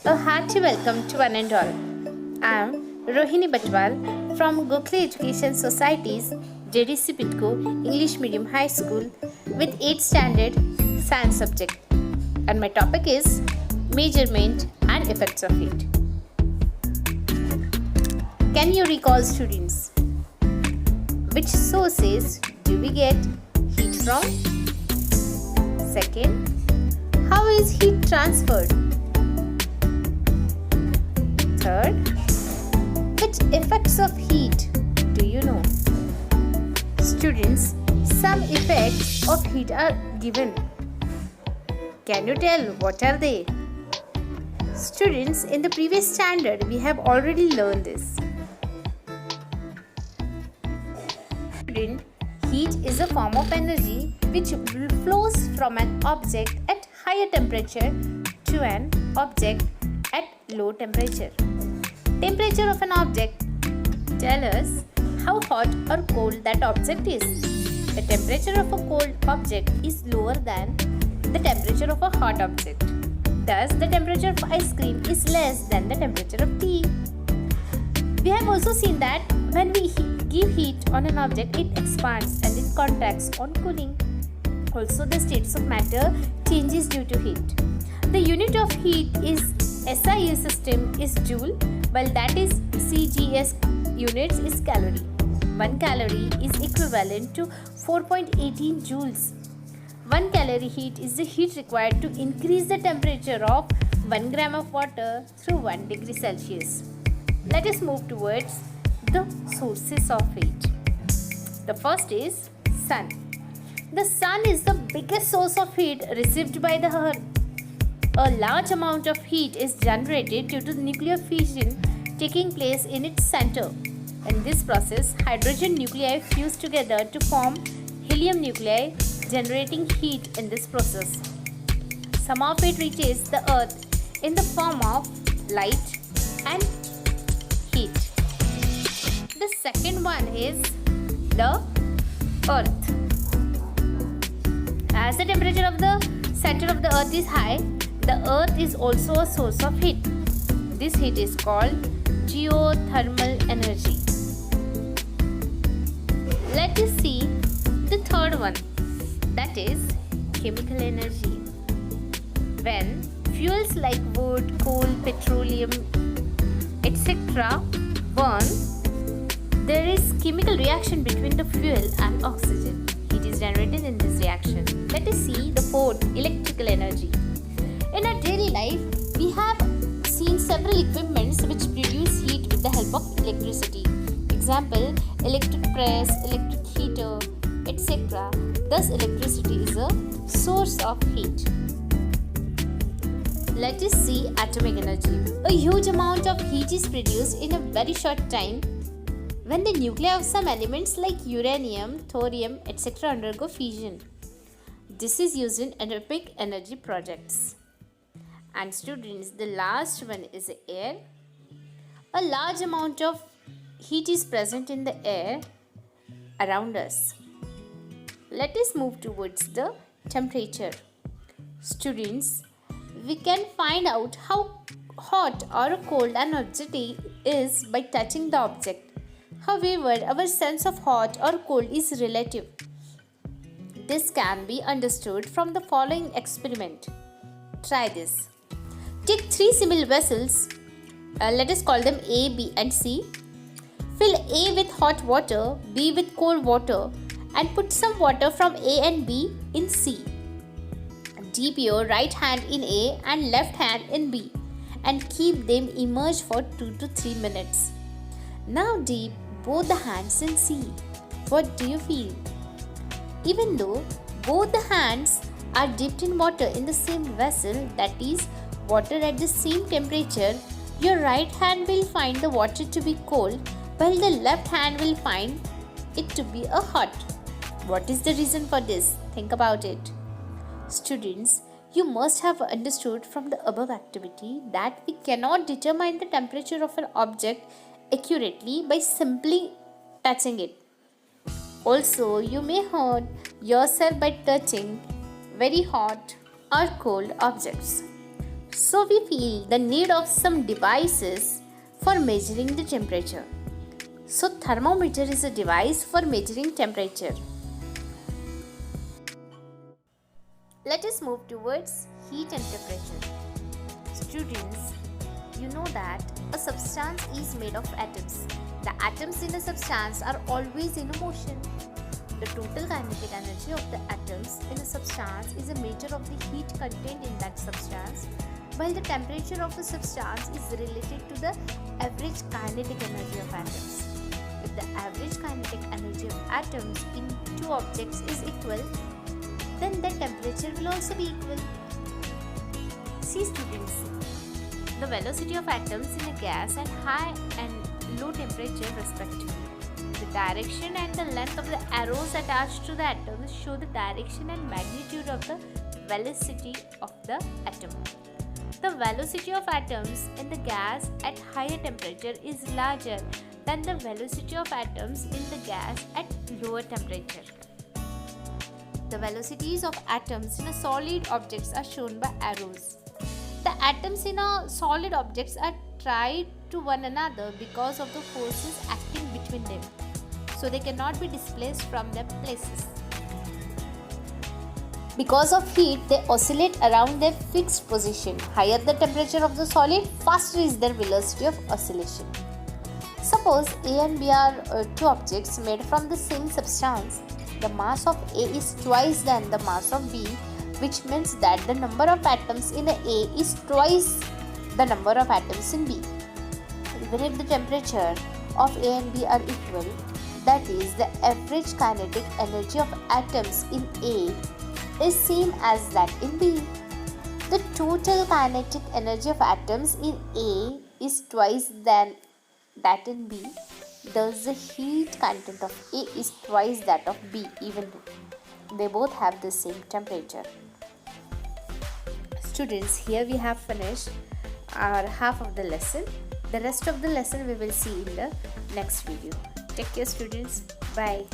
A hearty welcome to one and all. I am Rohini Batwal from Gokhale Education Society's JDC Pitco English Medium High School with 8th Standard Science subject, and my topic is measurement and effects of heat. Can you recall, students, which sources do we get heat from? Second, how is heat transferred? Third, which effects of heat do you know? Students, some effects of heat are given. Can you tell what are they? Students, in the previous standard we have already learned this. Student, heat is a form of energy which flows from an object at higher temperature to an object at low temperature. Temperature of an object tell us how hot or cold that object is. The temperature of a cold object is lower than the temperature of a hot object. Thus, the temperature of ice cream is less than the temperature of tea. We have also seen that when we give heat on an object, it expands and it contracts on cooling. Also, the states of matter changes due to heat. The unit of heat is SI system is joule, while that is CGS units is calorie. 1 calorie is equivalent to 4.18 joules. 1 calorie heat is the heat required to increase the temperature of 1 gram of water through 1 degree Celsius. Let us move towards the sources of heat. The first is sun. The sun is the biggest source of heat received by the earth. A large amount of heat is generated due to nuclear fission taking place in its center. In this process, hydrogen nuclei fuse together to form helium nuclei, generating heat in this process. Some of it reaches the earth in the form of light and heat. The second one is the earth. As the temperature of the center of the earth is high, the earth is also a source of heat. This heat is called geothermal energy. Let us see the third one, that is chemical energy. When fuels like wood, coal, petroleum, etc. burn, there is chemical reaction between the fuel and oxygen. Heat is generated in this reaction. Let us see the fourth, electrical energy. In our daily life, we have seen several equipments which produce heat with the help of electricity. Example, electric press, electric heater, etc. Thus, electricity is a source of heat. Let us see atomic energy. A huge amount of heat is produced in a very short time when the nuclei of some elements like uranium, thorium, etc. undergo fission. This is used in atomic energy projects. And students, the last one is air. A large amount of heat is present in the air around us. Let us move towards the temperature. Students, we can find out how hot or cold an object is by touching the object. However, our sense of hot or cold is relative. This can be understood from the following experiment. Try this. Take 3 similar vessels, let us call them A, B and C. Fill A with hot water, B with cold water, and put some water from A and B in C. Dip your right hand in A and left hand in B and keep them immersed for 2 to 3 minutes. Now dip both the hands in C. What do you feel? Even though both the hands are dipped in water in the same vessel, that is, water at the same temperature, your right hand will find the water to be cold while the left hand will find it to be a hot. What is the reason for this? Think about it. Students, you must have understood from the above activity that we cannot determine the temperature of an object accurately by simply touching it. Also, you may hurt yourself by touching very hot or cold objects. So we feel the need of some devices for measuring the temperature. So thermometer is a device for measuring temperature. Let us move towards heat and temperature. Students, you know that a substance is made of atoms. The atoms in a substance are always in motion. The total kinetic energy of the atoms in a substance is a measure of the heat contained in that substance, while the temperature of a substance is related to the average kinetic energy of atoms. If the average kinetic energy of atoms in two objects is equal, then the temperature will also be equal. See students, the velocity of atoms in a gas and high and low temperature respectively. The direction and the length of the arrows attached to the atoms show the direction and magnitude of the velocity of the atom. The velocity of atoms in the gas at higher temperature is larger than the velocity of atoms in the gas at lower temperature. The velocities of atoms in a solid objects are shown by arrows. The atoms in a solid objects are tied to one another because of the forces acting between them, so they cannot be displaced from their places. Because of heat, they oscillate around their fixed position. Higher the temperature of the solid, faster is their velocity of oscillation. Suppose A and B are two objects made from the same substance. The mass of A is twice than the mass of B, which means that the number of atoms in A is twice the number of atoms in B. Even if the temperature of A and B are equal, that is, the average kinetic energy of atoms in A is same as that in B. The total kinetic energy of atoms in A is twice than that in B. Thus, the heat content of A is twice that of B, even though they both have the same temperature. Students, here we have finished our half of the lesson. The rest of the lesson we will see in the next video. Take care, students. Bye.